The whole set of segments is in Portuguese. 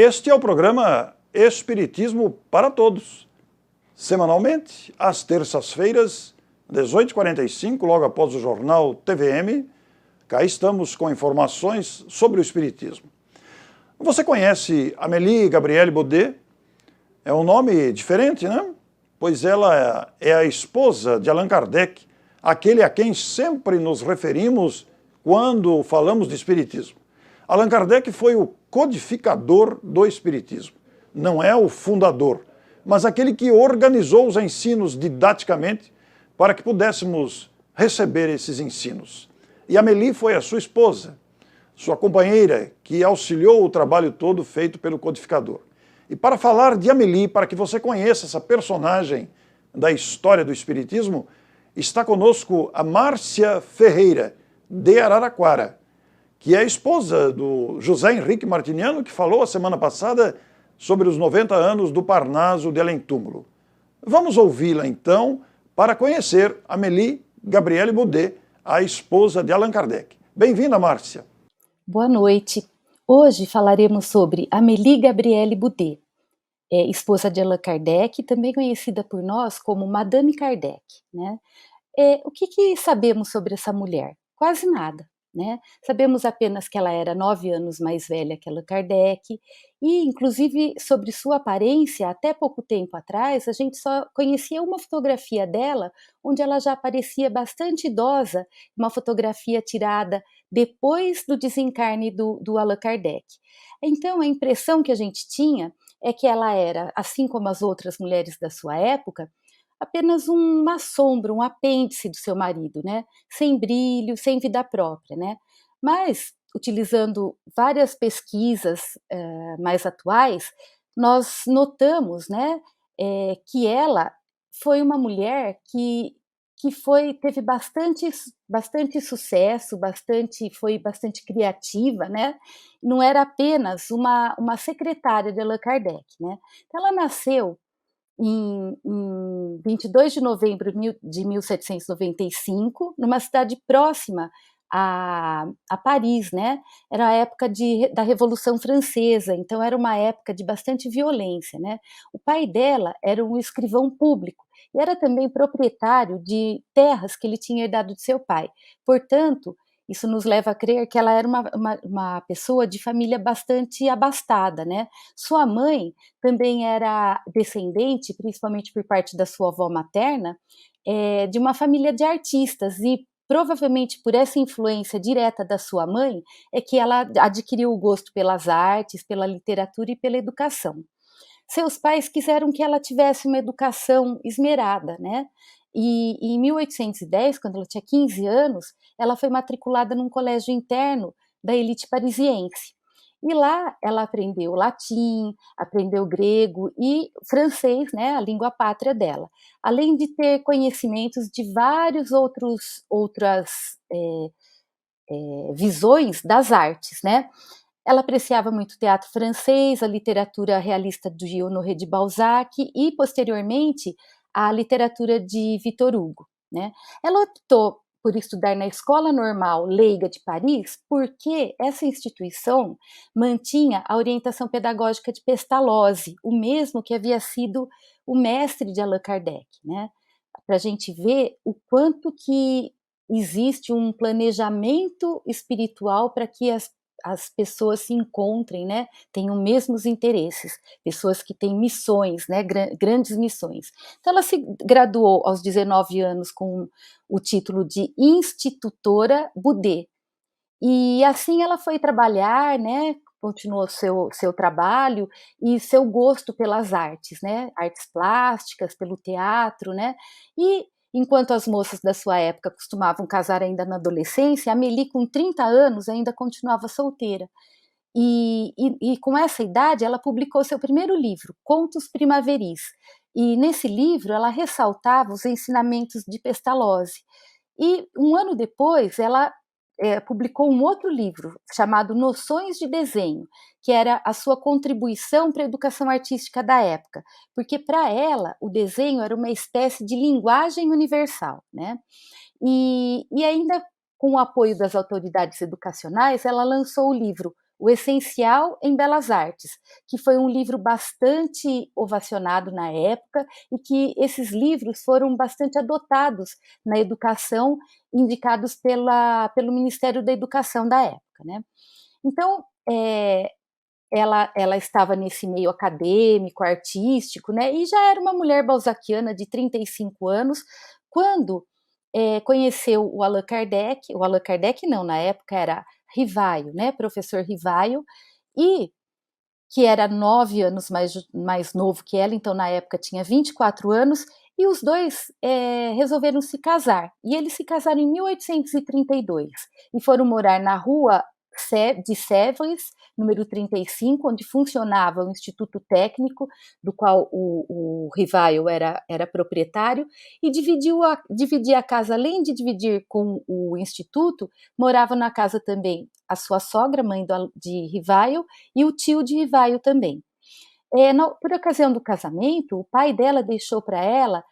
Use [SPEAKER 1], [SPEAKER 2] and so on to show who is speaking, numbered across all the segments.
[SPEAKER 1] Este é o programa Espiritismo para Todos. Semanalmente, às terças-feiras, 18h45, logo após o jornal TVM, cá estamos com informações sobre o Espiritismo. Você conhece Amélie Gabrielle Baudet? É um nome diferente, né? Pois ela é a esposa de Allan Kardec, aquele a quem sempre nos referimos quando falamos de Espiritismo. Allan Kardec foi o codificador do Espiritismo. Não é o fundador, mas aquele que organizou os ensinos didaticamente para que pudéssemos receber esses ensinos. E Amélie foi a sua esposa, sua companheira, que auxiliou o trabalho todo feito pelo codificador. E para falar de Amélie, para que você conheça essa personagem da história do Espiritismo, está conosco a Márcia Ferreira, de Araraquara, que é a esposa do José Henrique Martiniano, que falou a semana passada sobre os 90 anos do Parnaso de Além-Túmulo. Vamos ouvi-la então para conhecer Amélie Gabrielle Baudet, a esposa de Allan Kardec. Bem-vinda, Márcia.
[SPEAKER 2] Boa noite. Hoje falaremos sobre Amélie Gabrielle Baudet, esposa de Allan Kardec, também conhecida por nós como Madame Kardec, né? O que sabemos sobre essa mulher? Quase nada, né? Sabemos apenas que ela era 9 anos mais velha que Allan Kardec e, inclusive, sobre sua aparência, até pouco tempo atrás, a gente só conhecia uma fotografia dela, onde ela já parecia bastante idosa, uma fotografia tirada depois do desencarne do Allan Kardec. Então, a impressão que a gente tinha é que ela era, assim como as outras mulheres da sua época, apenas uma sombra, um apêndice do seu marido, né? Sem brilho, sem vida própria, né? Mas, utilizando várias pesquisas mais atuais, nós notamos, né, que ela foi uma mulher que teve bastante sucesso, foi bastante criativa, né? Não era apenas uma secretária de Allan Kardec, né? Então, ela nasceu em 22 de novembro de 1795, numa cidade próxima a Paris, né? Era a época da Revolução Francesa, então era uma época de bastante violência, né? O pai dela era um escrivão público e era também proprietário de terras que ele tinha herdado de seu pai. Portanto, isso nos leva a crer que ela era uma pessoa de família bastante abastada, né? Sua mãe também era descendente, principalmente por parte da sua avó materna, de uma família de artistas e provavelmente por essa influência direta da sua mãe é que ela adquiriu o gosto pelas artes, pela literatura e pela educação. Seus pais quiseram que ela tivesse uma educação esmerada, né? E em 1810, quando ela tinha 15 anos, ela foi matriculada num colégio interno da elite parisiense. E lá ela aprendeu latim, aprendeu grego e francês, né, a língua pátria dela, além de ter conhecimentos de outras visões das artes, né? Ela apreciava muito o teatro francês, a literatura realista de Honoré de Balzac e, posteriormente, a literatura de Victor Hugo, né? Ela optou por estudar na Escola Normal Leiga de Paris, porque essa instituição mantinha a orientação pedagógica de Pestalozzi, o mesmo que havia sido o mestre de Allan Kardec, né? Para a gente ver o quanto que existe um planejamento espiritual para que as pessoas se encontrem, né, tenham mesmos interesses, pessoas que têm missões, né, grandes missões. Então ela se graduou aos 19 anos com o título de Institutora Baudet, e assim ela foi trabalhar, né, continuou seu trabalho e seu gosto pelas artes, né, artes plásticas, pelo teatro, né, e enquanto as moças da sua época costumavam casar ainda na adolescência, a Amélie com 30 anos ainda continuava solteira. E com essa idade ela publicou seu primeiro livro, Contos Primaveris, e nesse livro ela ressaltava os ensinamentos de Pestalozzi. E um ano depois ela publicou um outro livro chamado Noções de Desenho, que era a sua contribuição para a educação artística da época, porque para ela o desenho era uma espécie de linguagem universal, né? E ainda com o apoio das autoridades educacionais, ela lançou o livro O Essencial em Belas Artes, que foi um livro bastante ovacionado na época e que esses livros foram bastante adotados na educação, indicados pelo Ministério da Educação da época, né? Então, ela estava nesse meio acadêmico, artístico, né? E já era uma mulher balzaquiana de 35 anos, quando conheceu o Allan Kardec não, na época era Rivaio, né? Professor Rivaio, e que era 9 anos mais novo que ela, então na época tinha 24 anos, e os dois resolveram se casar. E eles se casaram em 1832 e foram morar na rua de Sèvres, número 35, onde funcionava o Instituto Técnico, do qual o Rivaio era proprietário, e dividia a casa, além de dividir com o Instituto, morava na casa também a sua sogra, mãe de Rivaio, e o tio de Rivaio também. Por ocasião do casamento, o pai dela deixou para ela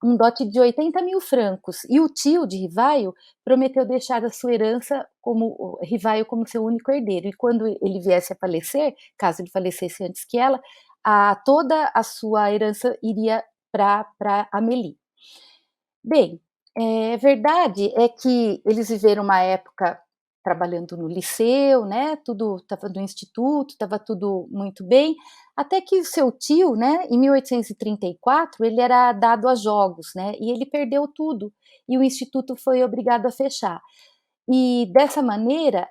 [SPEAKER 2] um dote de 80 mil francos, e o tio de Rivaio prometeu deixar a sua herança como Rivaio como seu único herdeiro, e quando ele viesse a falecer, caso ele falecesse antes que ela, toda a sua herança iria para Amélie. Bem, verdade é que eles viveram uma época trabalhando no liceu, né, tudo estava no instituto, estava tudo muito bem, até que o seu tio, né, em 1834, ele era dado a jogos, né, e ele perdeu tudo, e o instituto foi obrigado a fechar. E dessa maneira,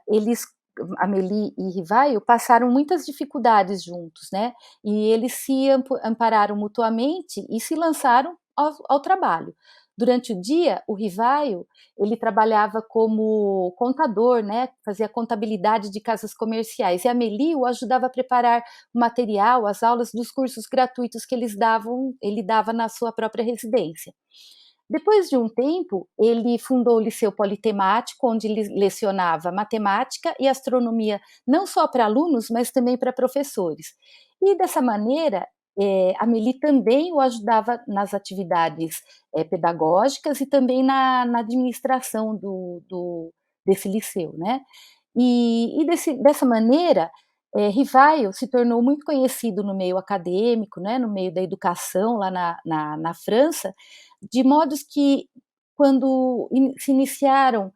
[SPEAKER 2] Amélie e Rivaio, passaram muitas dificuldades juntos, né, e eles se ampararam mutuamente e se lançaram ao trabalho. Durante o dia, o Rivaio, ele trabalhava como contador, né, fazia contabilidade de casas comerciais, e a Amélie o ajudava a preparar o material, as aulas dos cursos gratuitos que ele dava na sua própria residência. Depois de um tempo, ele fundou o Liceu Politemático, onde ele lecionava matemática e astronomia, não só para alunos, mas também para professores. E dessa maneira, Amélie também o ajudava nas atividades pedagógicas e também na administração desse liceu, né? Dessa maneira, Rivaio se tornou muito conhecido no meio acadêmico, né, no meio da educação lá na França, de modos que, quando se iniciaram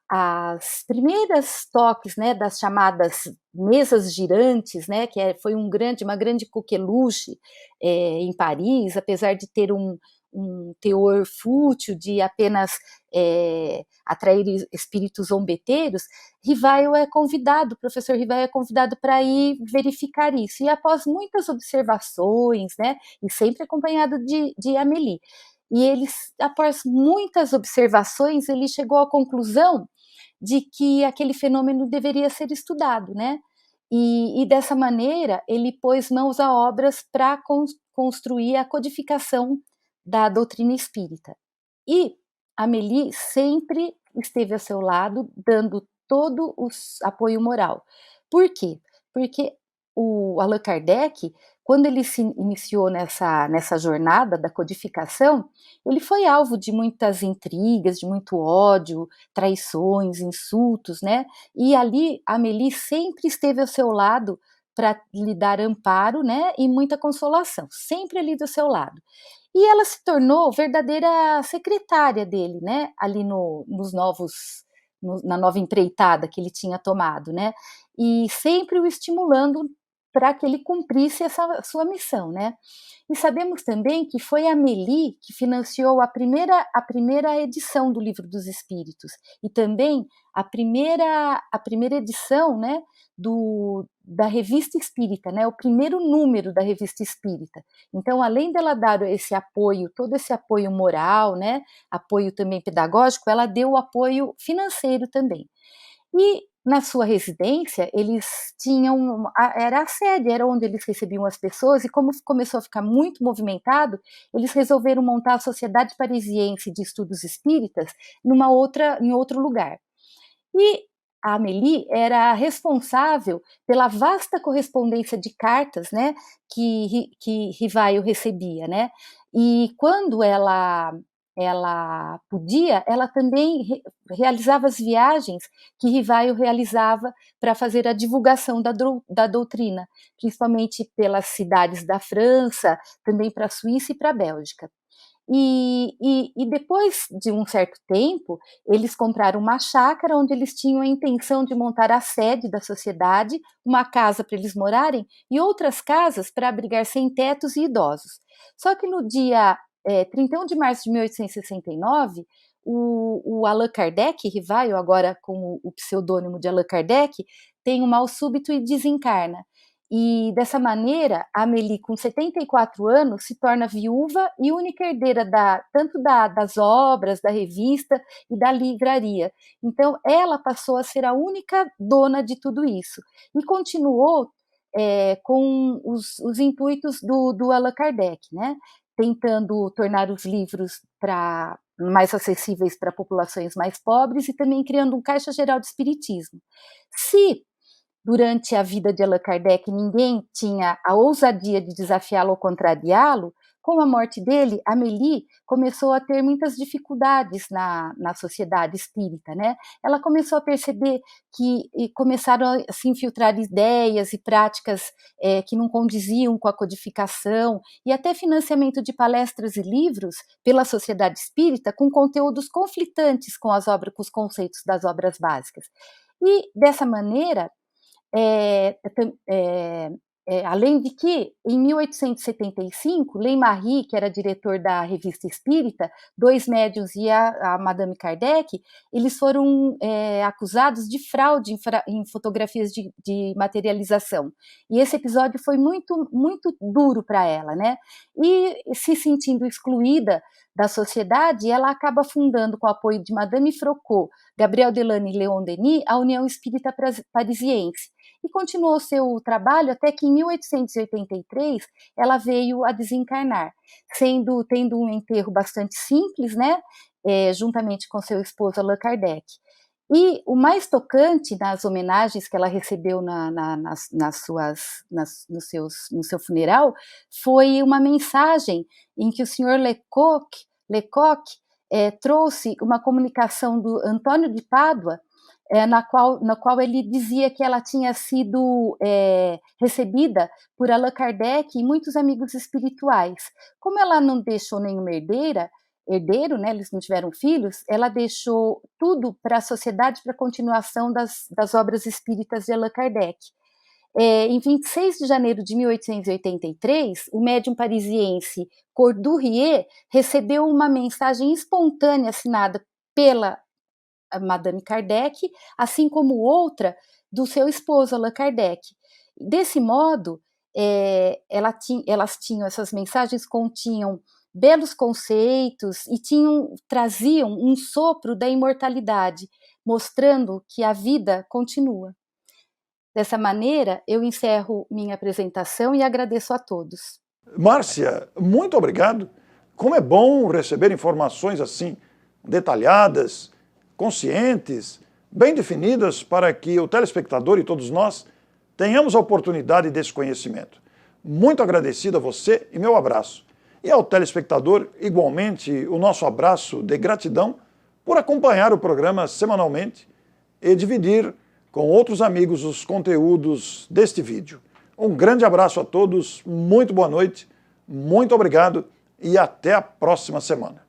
[SPEAKER 2] as primeiras toques, né, das chamadas mesas girantes, né, que foi uma grande coqueluche em Paris, apesar de ter um teor fútil de apenas atrair espíritos zombeteiros, o professor Rivaio é convidado para ir verificar isso, e após muitas observações, né, e sempre acompanhado de Amélie, após muitas observações, ele chegou à conclusão de que aquele fenômeno deveria ser estudado, né? E dessa maneira, ele pôs mãos a obras para construir a codificação da doutrina espírita. E Amélie sempre esteve ao seu lado, dando todo o apoio moral. Por quê? Porque o Allan Kardec, quando ele se iniciou nessa jornada da codificação, ele foi alvo de muitas intrigas, de muito ódio, traições, insultos, né? E ali Amélie sempre esteve ao seu lado para lhe dar amparo, né? E muita consolação, sempre ali do seu lado. E ela se tornou verdadeira secretária dele, né? Ali na nova empreitada que ele tinha tomado, né? E sempre o estimulando para que ele cumprisse essa sua missão, né? E sabemos também que foi a Amélie que financiou a primeira edição do Livro dos Espíritos, e também a primeira edição, né, da Revista Espírita, né, o primeiro número da Revista Espírita. Então, além dela dar esse apoio, todo esse apoio moral, né, apoio também pedagógico, ela deu o apoio financeiro também. E na sua residência, eles era a sede, era onde eles recebiam as pessoas, e como começou a ficar muito movimentado, eles resolveram montar a Sociedade Parisiense de Estudos Espíritas em outro lugar. E a Amélie era responsável pela vasta correspondência de cartas, né, que Rivaio recebia, né? E quando ela ela podia, ela também realizava as viagens que Rivaio realizava para fazer a divulgação da doutrina, principalmente pelas cidades da França, também para a Suíça e para a Bélgica. E depois de um certo tempo, eles compraram uma chácara onde eles tinham a intenção de montar a sede da sociedade, uma casa para eles morarem e outras casas para abrigar sem-tetos e idosos. Só que no dia 31 de março de 1869, o Allan Kardec, Rivaio, agora com o pseudônimo de Allan Kardec, tem um mal súbito e desencarna. E dessa maneira, a Amélie, com 74 anos, se torna viúva e única herdeira tanto das obras, da revista e da livraria. Então, ela passou a ser a única dona de tudo isso. E continuou com os intuitos do Allan Kardec, né? Tentando tornar os livros mais acessíveis para populações mais pobres e também criando um Caixa Geral de Espiritismo. Se durante a vida de Allan Kardec ninguém tinha a ousadia de desafiá-lo ou contrariá-lo, com a morte dele, Amélie começou a ter muitas dificuldades na sociedade espírita, né? Ela começou a perceber que começaram a se infiltrar ideias e práticas que não condiziam com a codificação e até financiamento de palestras e livros pela sociedade espírita com conteúdos conflitantes com com os conceitos das obras básicas. E, dessa maneira, além de que, em 1875, Ley-Marie, que era diretor da Revista Espírita, dois médiuns e a Madame Kardec, eles foram acusados de fraude em fotografias de materialização. E esse episódio foi muito, muito duro para ela, né? E, se sentindo excluída da sociedade, ela acaba fundando, com o apoio de Madame Foucault, Gabriel Delany e Leon Denis, a União Espírita Parisiense, e continuou seu trabalho até que, em 1883, ela veio a desencarnar, tendo um enterro bastante simples, né, juntamente com seu esposo Allan Kardec. E o mais tocante nas homenagens que ela recebeu no seu funeral foi uma mensagem em que o senhor Lecoq trouxe uma comunicação do Antônio de Pádua, na qual ele dizia que ela tinha sido recebida por Allan Kardec e muitos amigos espirituais. Como ela não deixou nenhuma herdeiro, né, eles não tiveram filhos, ela deixou tudo para a sociedade, para a continuação das obras espíritas de Allan Kardec. Em 26 de janeiro de 1883, o médium parisiense Cordourier recebeu uma mensagem espontânea assinada pela Madame Kardec, assim como outra do seu esposo Allan Kardec. Desse modo, essas mensagens continham belos conceitos e traziam um sopro da imortalidade, mostrando que a vida continua. Dessa maneira, eu encerro minha apresentação e agradeço a todos.
[SPEAKER 1] Márcia, muito obrigado. Como é bom receber informações assim, detalhadas, conscientes, bem definidas, para que o telespectador e todos nós tenhamos a oportunidade desse conhecimento. Muito agradecido a você e meu abraço. E ao telespectador, igualmente, o nosso abraço de gratidão por acompanhar o programa semanalmente e dividir com outros amigos os conteúdos deste vídeo. Um grande abraço a todos, muito boa noite, muito obrigado e até a próxima semana.